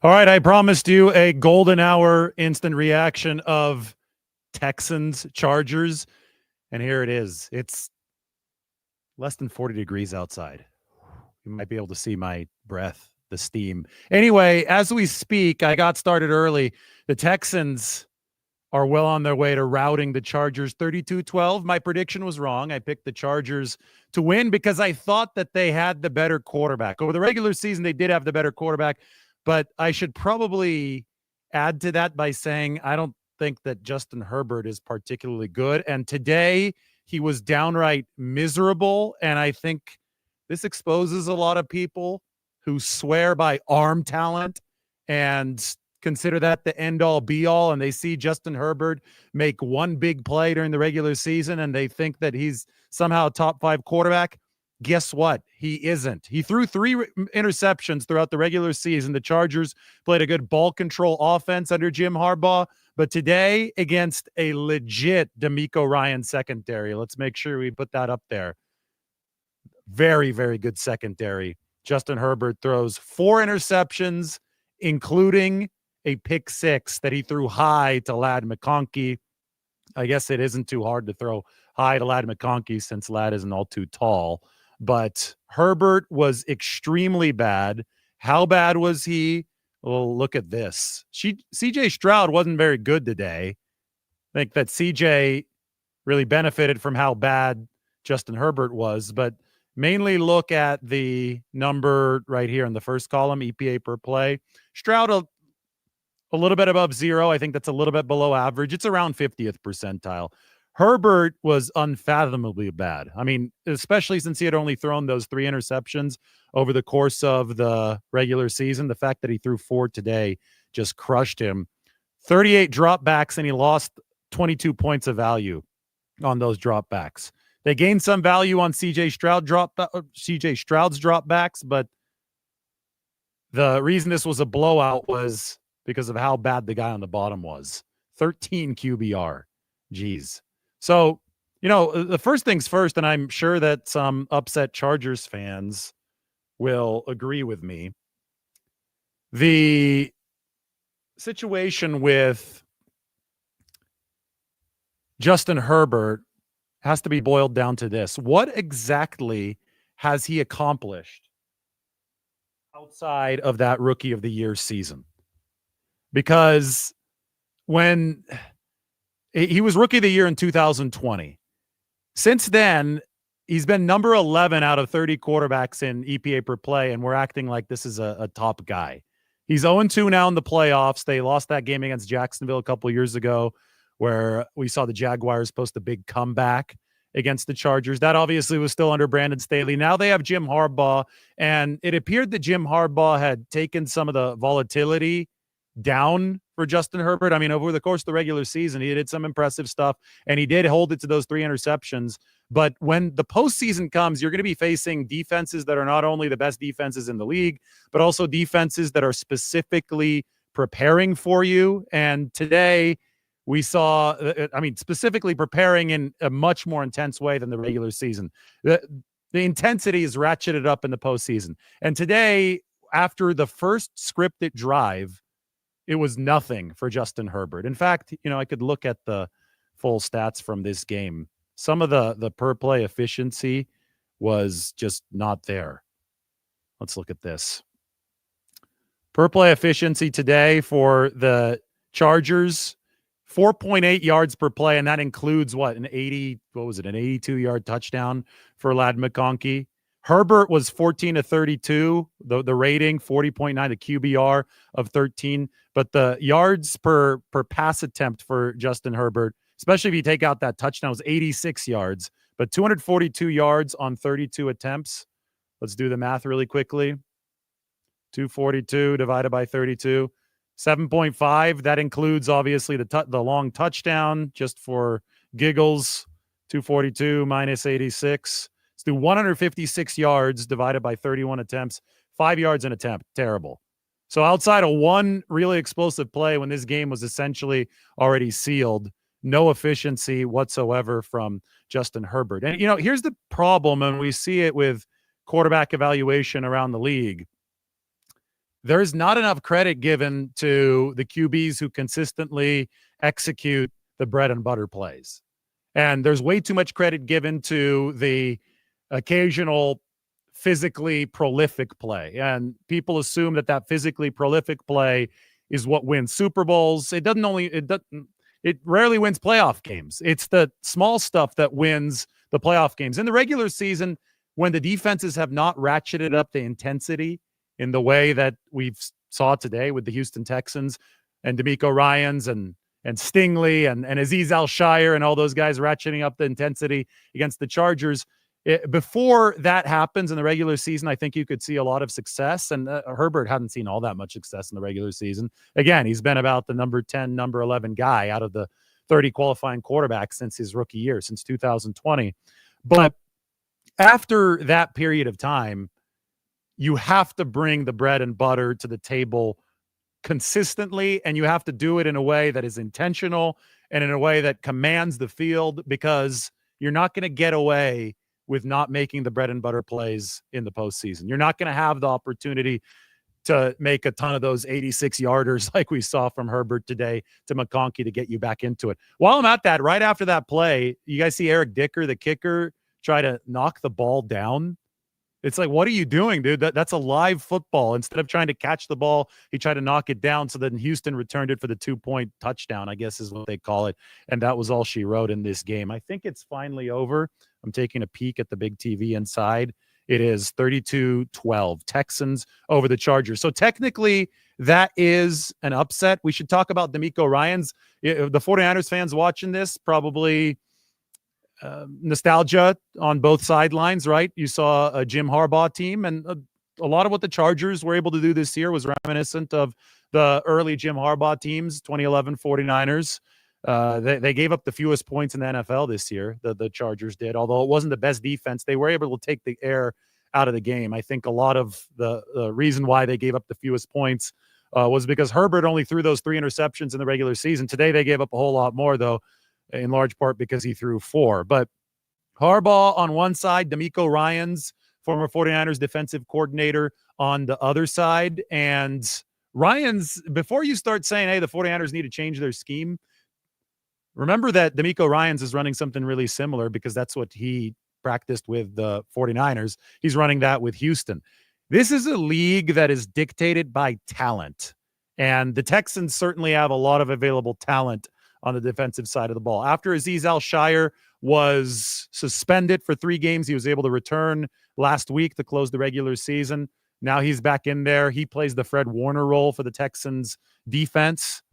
All right, I promised you a golden hour instant reaction of Texans Chargers, and here it is. It's less than 40 degrees outside. You might be able to see my breath, the steam. Anyway, as we speak, I got started early. The Texans are well on their way to routing the Chargers 32-12. My prediction was wrong. I picked the Chargers to win because I thought that they had the better quarterback. Over the regular season, they did have the better quarterback, but I should probably add to that by saying I don't think that Justin Herbert is particularly good. And today he was downright miserable. And I think this exposes a lot of people who swear by arm talent and consider that the end all be all, and they see Justin Herbert make one big play during the regular season and they think that he's somehow a top 5 quarterback. Guess what? He isn't. He threw 3 interceptions throughout the regular season. The Chargers played a good ball control offense under Jim Harbaugh, but today against a legit DeMeco Ryans secondary, let's make sure we put that up there. Very, very good secondary. Justin Herbert throws 4 interceptions, including a pick 6 that he threw high to Ladd McConkey. I guess it isn't too hard to throw high to Ladd McConkey since Ladd isn't all too tall. But Herbert was extremely bad. How bad was he? Well, look at this. CJ Stroud wasn't very good today. I think that CJ really benefited from how bad Justin Herbert was, but mainly look at the number right here in the first column, EPA per play. Stroud a little bit above 0. I think that's a little bit below average. It's around 50th percentile. Herbert was unfathomably bad. I mean, especially since he had only thrown those 3 interceptions over the course of the regular season. The fact that he threw 4 today just crushed him. 38 dropbacks, and he lost 22 points of value on those dropbacks. They gained some value on CJ Stroud's dropbacks, but the reason this was a blowout was because of how bad the guy on the bottom was. 13 QBR. Jeez. So, the first things first, and I'm sure that some upset Chargers fans will agree with me. The situation with Justin Herbert has to be boiled down to this. What exactly has he accomplished outside of that Rookie of the Year season? Because when he was Rookie of the Year in 2020, since then, he's been number 11 out of 30 quarterbacks in EPA per play, and we're acting like this is a top guy. He's 0-2 now in the playoffs. They lost that game against Jacksonville a couple of years ago where we saw the Jaguars post a big comeback against the Chargers. That obviously was still under Brandon Staley. Now they have Jim Harbaugh, and it appeared that Jim Harbaugh had taken some of the volatility down for Justin Herbert. I mean, over the course of the regular season, he did some impressive stuff, and he did hold it to those 3 interceptions. But when the postseason comes, you're going to be facing defenses that are not only the best defenses in the league, but also defenses that are specifically preparing for you. And today we saw, specifically preparing in a much more intense way than the regular season. The intensity is ratcheted up in the postseason. And today, after the first scripted drive, it was nothing for Justin Herbert. In fact, I could look at the full stats from this game. Some of the per play efficiency was just not there. Let's look at this. Per play efficiency today for the Chargers, 4.8 yards per play, and that includes an 82-yard touchdown for Ladd McConkey. Herbert was 14-32, the rating, 40.9, the QBR of 13. But the yards per pass attempt for Justin Herbert, especially if you take out that touchdown, was 86 yards, but 242 yards on 32 attempts. Let's do the math really quickly. 242 divided by 32, 7.5. That includes, obviously, the long touchdown, just for giggles. 242 minus 86. Let's do 156 yards divided by 31 attempts. 5 yards an attempt. Terrible. So outside of one really explosive play when this game was essentially already sealed, no efficiency whatsoever from Justin Herbert. And, here's the problem, and we see it with quarterback evaluation around the league. there's not enough credit given to the QBs who consistently execute the bread and butter plays. And there's way too much credit given to the occasional physically prolific play. And people assume that physically prolific play is what wins Super Bowls. It rarely wins playoff games. It's the small stuff that wins the playoff games. In the regular season, when the defenses have not ratcheted up the intensity in the way that we've saw today with the Houston Texans and DeMeco Ryans and Stingley and Azeez Al-Shire and all those guys ratcheting up the intensity against the Chargers. Before that happens in the regular season, I think you could see a lot of success. And Herbert hadn't seen all that much success in the regular season. Again, he's been about the number 10, number 11 guy out of the 30 qualifying quarterbacks since his rookie year, since 2020. But after that period of time, you have to bring the bread and butter to the table consistently, and you have to do it in a way that is intentional and in a way that commands the field, because you're not going to get away with not making the bread and butter plays in the postseason. You're not going to have the opportunity to make a ton of those 86-yarders like we saw from Herbert today to McConkey to get you back into it. While I'm at that, right after that play, you guys see Eric Dicker, the kicker, try to knock the ball down. It's like, what are you doing, dude? That's a live football. Instead of trying to catch the ball, he tried to knock it down. So then Houston returned it for the 2-point touchdown, I guess is what they call it. And that was all she wrote in this game. I think it's finally over. I'm taking a peek at the big TV inside. It is 32-12. Texans over the Chargers. So technically, that is an upset. We should talk about DeMeco Ryans. The 49ers fans watching this probably nostalgia on both sidelines, right? You saw a Jim Harbaugh team, and a lot of what the Chargers were able to do this year was reminiscent of the early Jim Harbaugh teams, 2011 49ers. They gave up the fewest points in the NFL this year, the Chargers did. Although it wasn't the best defense, they were able to take the air out of the game. I think a lot of the reason why they gave up the fewest points was because Herbert only threw those 3 interceptions in the regular season. Today, they gave up a whole lot more, though, in large part because he threw 4. But Harbaugh on one side, DeMeco Ryans, former 49ers defensive coordinator, on the other side. And Ryans, before you start saying, hey, the 49ers need to change their scheme, remember that DeMeco Ryans is running something really similar, because that's what he practiced with the 49ers. He's running that with Houston. This is a league that is dictated by talent. And the Texans certainly have a lot of available talent on the defensive side of the ball. After Azeez Al-Shire was suspended for 3 games, he was able to return last week to close the regular season. Now he's back in there. He plays the Fred Warner role for the Texans defense.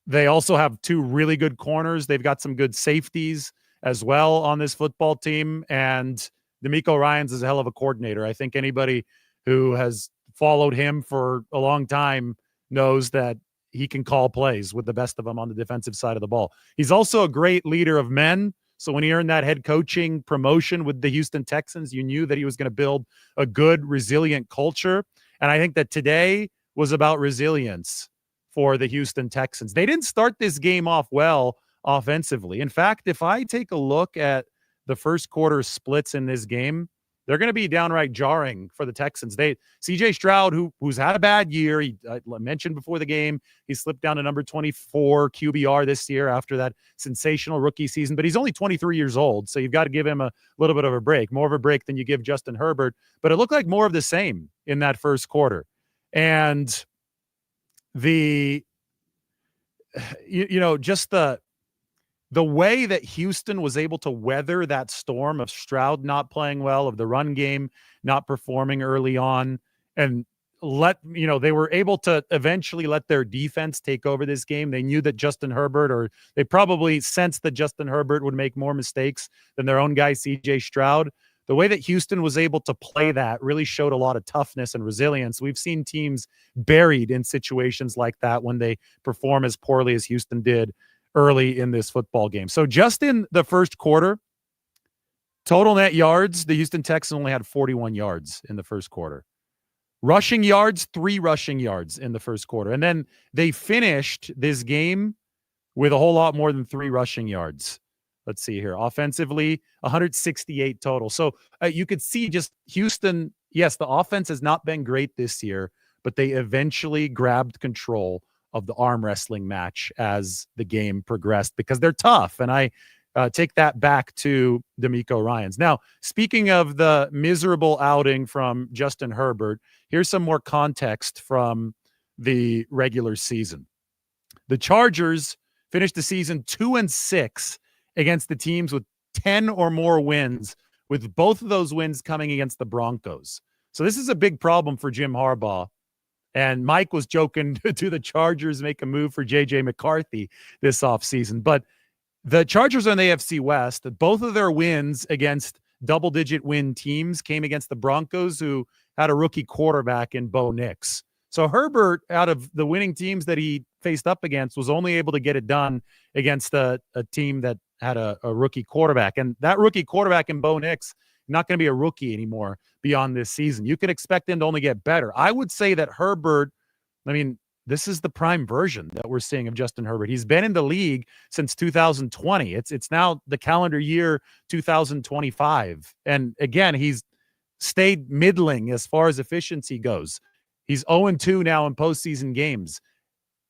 They also have 2 really good corners. They've got some good safeties as well on this football team. And DeMeco Ryans is a hell of a coordinator. I think anybody who has followed him for a long time knows that he can call plays with the best of them on the defensive side of the ball. He's also a great leader of men. So when he earned that head coaching promotion with the Houston Texans, you knew that he was going to build a good, resilient culture. And I think that today was about resilience for the Houston Texans. They didn't start this game off well offensively. In fact, if I take a look at the first quarter splits in this game, they're going to be downright jarring for the Texans. CJ Stroud, who's had a bad year, I mentioned before the game, he slipped down to number 24 QBR this year after that sensational rookie season, but he's only 23 years old, so you've got to give him a little bit of a break, more of a break than you give Justin Herbert, but it looked like more of the same in that first quarter. And just the way that Houston was able to weather that storm of Stroud not playing well, of the run game not performing early on, and they were able to eventually let their defense take over this game. They knew that Justin Herbert, or they probably sensed that Justin Herbert would make more mistakes than their own guy, CJ Stroud. The way that Houston was able to play that really showed a lot of toughness and resilience. We've seen teams buried in situations like that when they perform as poorly as Houston did early in this football game. So just in the first quarter, total net yards, the Houston Texans only had 41 yards in the first quarter. Rushing yards, 3 rushing yards in the first quarter. And then they finished this game with a whole lot more than 3 rushing yards. Let's see here. Offensively, 168 total. So you could see just Houston, yes, the offense has not been great this year, but they eventually grabbed control of the arm wrestling match as the game progressed because they're tough. And I take that back to DeMeco Ryans. Now, speaking of the miserable outing from Justin Herbert, here's some more context from the regular season. The Chargers finished the season 2-6 against the teams with 10 or more wins, with both of those wins coming against the Broncos. So this is a big problem for Jim Harbaugh. And Mike was joking to the Chargers make a move for J.J. McCarthy this offseason. But the Chargers are in the AFC West. Both of their wins against double-digit win teams came against the Broncos, who had a rookie quarterback in Bo Nix. So Herbert, out of the winning teams that he faced up against, was only able to get it done against a team that had a rookie quarterback. And that rookie quarterback in Bo Nix, not going to be a rookie anymore beyond this season. You could expect him to only get better. I would say that Herbert, this is the prime version that we're seeing of Justin Herbert. He's been in the league since 2020. It's now the calendar year 2025. And again, he's stayed middling as far as efficiency goes. He's 0-2 now in postseason games.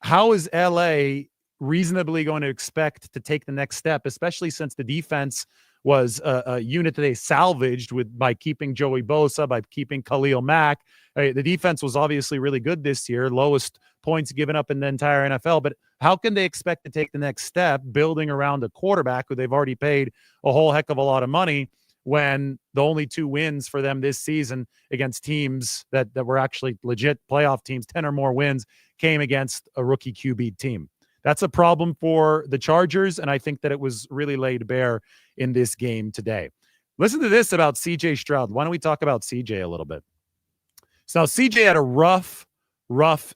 How is LA reasonably going to expect to take the next step, especially since the defense was a unit that they salvaged by keeping Joey Bosa, by keeping Khalil Mack. The defense was obviously really good this year, lowest points given up in the entire NFL. But how can they expect to take the next step building around a quarterback who they've already paid a whole heck of a lot of money when the only 2 wins for them this season against teams that were actually legit playoff teams, 10 or more wins, came against a rookie QB team? That's a problem for the Chargers, and I think that it was really laid bare in this game today. Listen to this about C.J. Stroud. Why don't we talk about C.J. a little bit? So C.J. had a rough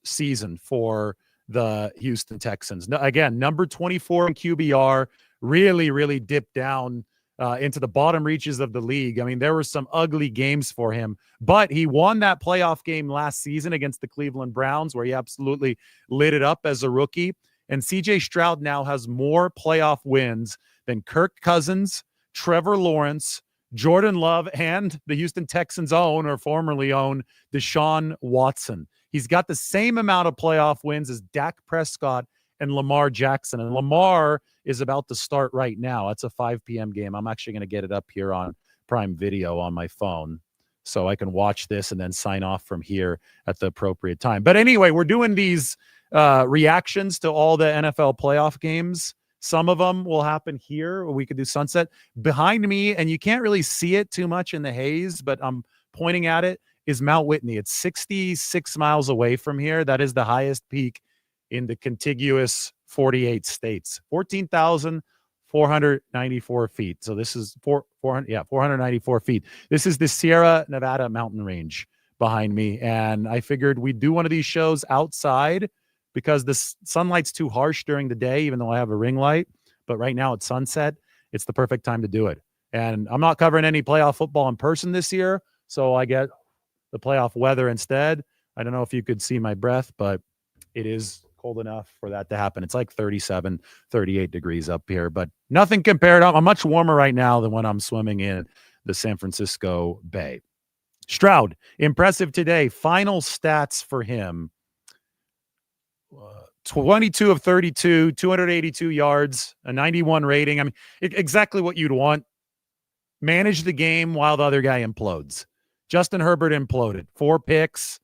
season for the Houston Texans. Again, number 24 in QBR, really dipped down into the bottom reaches of the league. I mean, there were some ugly games for him, but he won that playoff game last season against the Cleveland Browns, where he absolutely lit it up as a rookie. And C.J. Stroud now has more playoff wins than Kirk Cousins, Trevor Lawrence, Jordan Love, and the Houston Texans' own, or formerly own, Deshaun Watson. He's got the same amount of playoff wins as Dak Prescott and Lamar Jackson. And Lamar is about to start right now. It's a 5 p.m. game. I'm actually going to get it up here on Prime Video on my phone so I can watch this and then sign off from here at the appropriate time. But anyway, we're doing these reactions to all the NFL playoff games. Some of them will happen here, or we could do sunset. Behind me, and you can't really see it too much in the haze, but I'm pointing at it, is Mount Whitney. It's 66 miles away from here. That is the highest peak in the contiguous 48 states, 14,494 feet. So this is 494 feet. This is the Sierra Nevada mountain range behind me. And I figured we'd do one of these shows outside because the sunlight's too harsh during the day, even though I have a ring light. But right now it's sunset. It's the perfect time to do it. And I'm not covering any playoff football in person this year, so I get the playoff weather instead. I don't know if you could see my breath, but it is cold enough for that to happen. It's like 37, 38 degrees up here, but nothing compared. I'm much warmer right now than when I'm swimming in the San Francisco Bay. Stroud, impressive today. Final stats for him. 22 of 32, 282 yards, a 91 rating. I mean, exactly what you'd want. Manage the game while the other guy implodes. Justin Herbert imploded. 4 picks.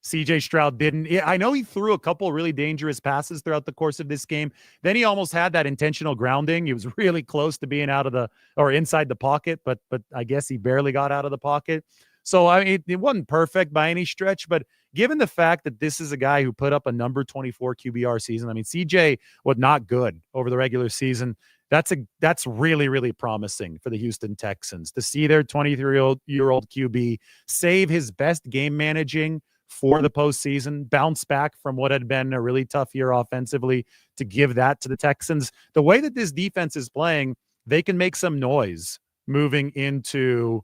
C.J. Stroud didn't. I know he threw a couple really dangerous passes throughout the course of this game. Then he almost had that intentional grounding. He was really close to being inside the pocket, but I guess he barely got out of the pocket. So I mean, it wasn't perfect by any stretch, but given the fact that this is a guy who put up a number 24 QBR season, I mean, CJ was not good over the regular season. That's really, really promising for the Houston Texans to see their 23-year-old QB save his best game managing for the postseason, bounce back from what had been a really tough year offensively, to give that to the Texans. The way that this defense is playing, they can make some noise moving into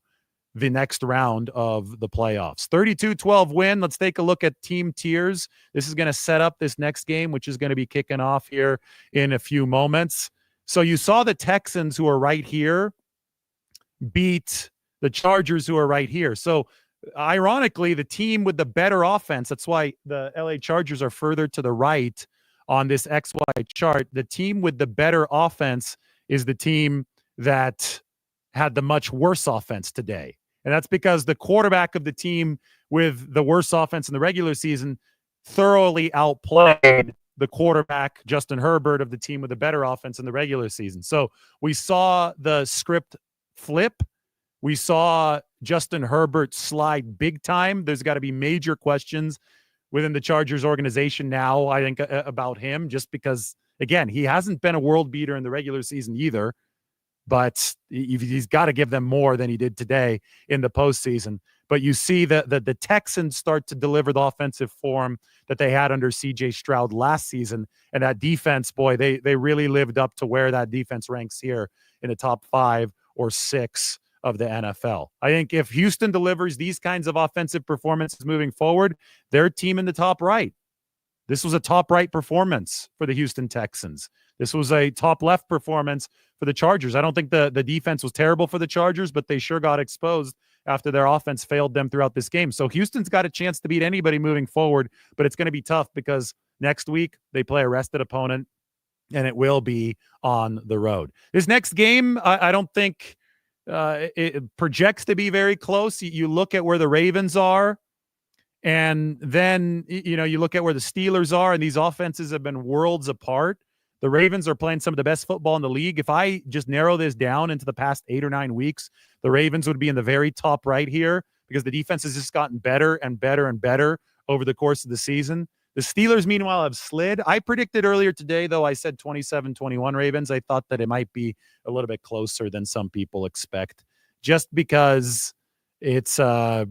the next round of the playoffs. 32-12 win. Let's take a look at team tiers. This is going to set up this next game, which is going to be kicking off here in a few moments. So you saw the Texans, who are right here, beat the Chargers, who are right here. So ironically, the team with the better offense, that's why the LA Chargers are further to the right on this XY chart. The team with the better offense is the team that had the much worse offense today. And that's because the quarterback of the team with the worst offense in the regular season thoroughly outplayed the quarterback, Justin Herbert, of the team with the better offense in the regular season. So we saw the script flip. We saw Justin Herbert slide big time. There's got to be major questions within the Chargers organization now, I think, about him, just because, again, he hasn't been a world beater in the regular season either, but he's got to give them more than he did today in the postseason. But you see the Texans start to deliver the offensive form that they had under C.J. Stroud last season. And that defense, boy, they really lived up to where that defense ranks here in the top 5 or 6 of the NFL. I think if Houston delivers these kinds of offensive performances moving forward, their team in the top right. This was a top right performance for the Houston Texans. This was a top left performance for the Chargers. I don't think the defense was terrible for the Chargers, but they sure got exposed after their offense failed them throughout this game. So Houston's got a chance to beat anybody moving forward, but it's going to be tough because next week they play a rested opponent, and it will be on the road. This next game, I don't think it projects to be very close. You look at where the Ravens are, and then, you look at where the Steelers are, and these offenses have been worlds apart. The Ravens are playing some of the best football in the league. If I just narrow this down into the past 8 or 9 weeks, the Ravens would be in the very top right here because the defense has just gotten better and better and better over the course of the season. The Steelers, meanwhile, have slid. I predicted earlier today, though, I said 27-21 Ravens. I thought that it might be a little bit closer than some people expect, just because it's a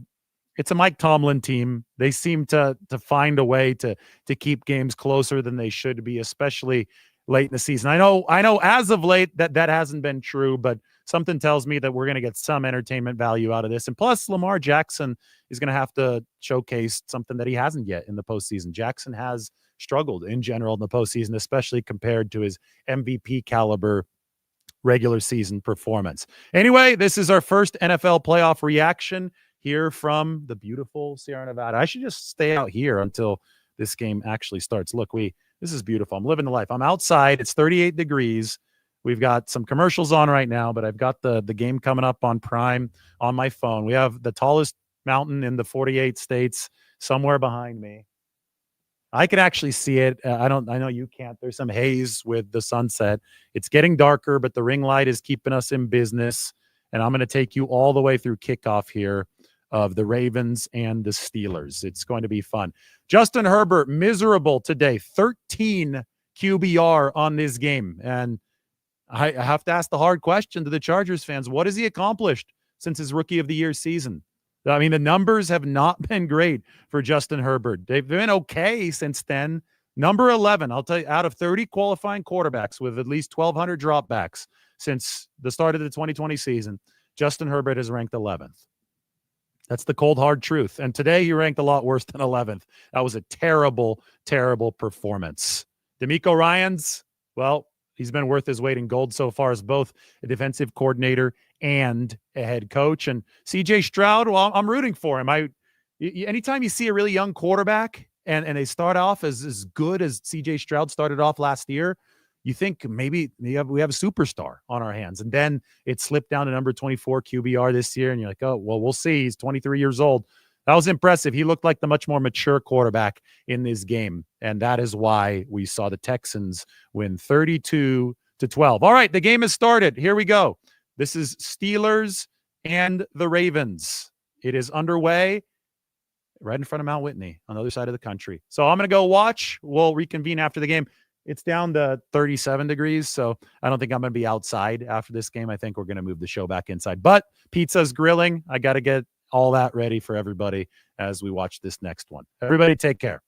Mike Tomlin team. They seem to find a way to keep games closer than they should be, especially late in the season. I know as of late that hasn't been true, but something tells me that we're going to get some entertainment value out of this. And plus, Lamar Jackson is going to have to showcase something that he hasn't yet in the postseason. Jackson has struggled in general in the postseason, especially compared to his MVP caliber regular season performance. Anyway, this is our first NFL playoff reaction here from the beautiful Sierra Nevada. I should just stay out here until this game actually starts. Look, this is beautiful. I'm living the life. I'm outside. It's 38 degrees. We've got some commercials on right now, but I've got the game coming up on Prime on my phone. We have the tallest mountain in the 48 states somewhere behind me. I can actually see it. I know you can't. There's some haze with the sunset. It's getting darker, but the ring light is keeping us in business. And I'm going to take you all the way through kickoff here of the Ravens and the Steelers. It's going to be fun. Justin Herbert, miserable today. 13 QBR on this game. And I have to ask the hard question to the Chargers fans. What has he accomplished since his Rookie of the Year season? I mean, the numbers have not been great for Justin Herbert. They've been okay since then. Number 11, I'll tell you, out of 30 qualifying quarterbacks with at least 1,200 dropbacks since the start of the 2020 season, Justin Herbert is ranked 11th. That's the cold, hard truth. And today he ranked a lot worse than 11th. That was a terrible, terrible performance. DeMeco Ryans, well, he's been worth his weight in gold so far as both a defensive coordinator and a head coach. And C.J. Stroud, well, I'm rooting for him. Anytime you see a really young quarterback and they start off as good as C.J. Stroud started off last year, you think maybe we have a superstar on our hands. And then it slipped down to number 24 QBR this year. And you're like, oh, well, we'll see. He's 23 years old. That was impressive. He looked like the much more mature quarterback in this game. And that is why we saw the Texans win 32-12. All right, the game has started. Here we go. This is Steelers and the Ravens. It is underway right in front of Mount Whitney on the other side of the country. So I'm going to go watch. We'll reconvene after the game. It's down to 37 degrees, so I don't think I'm going to be outside after this game. I think we're going to move the show back inside. But pizza's grilling. I got to get all that ready for everybody as we watch this next one. Everybody take care.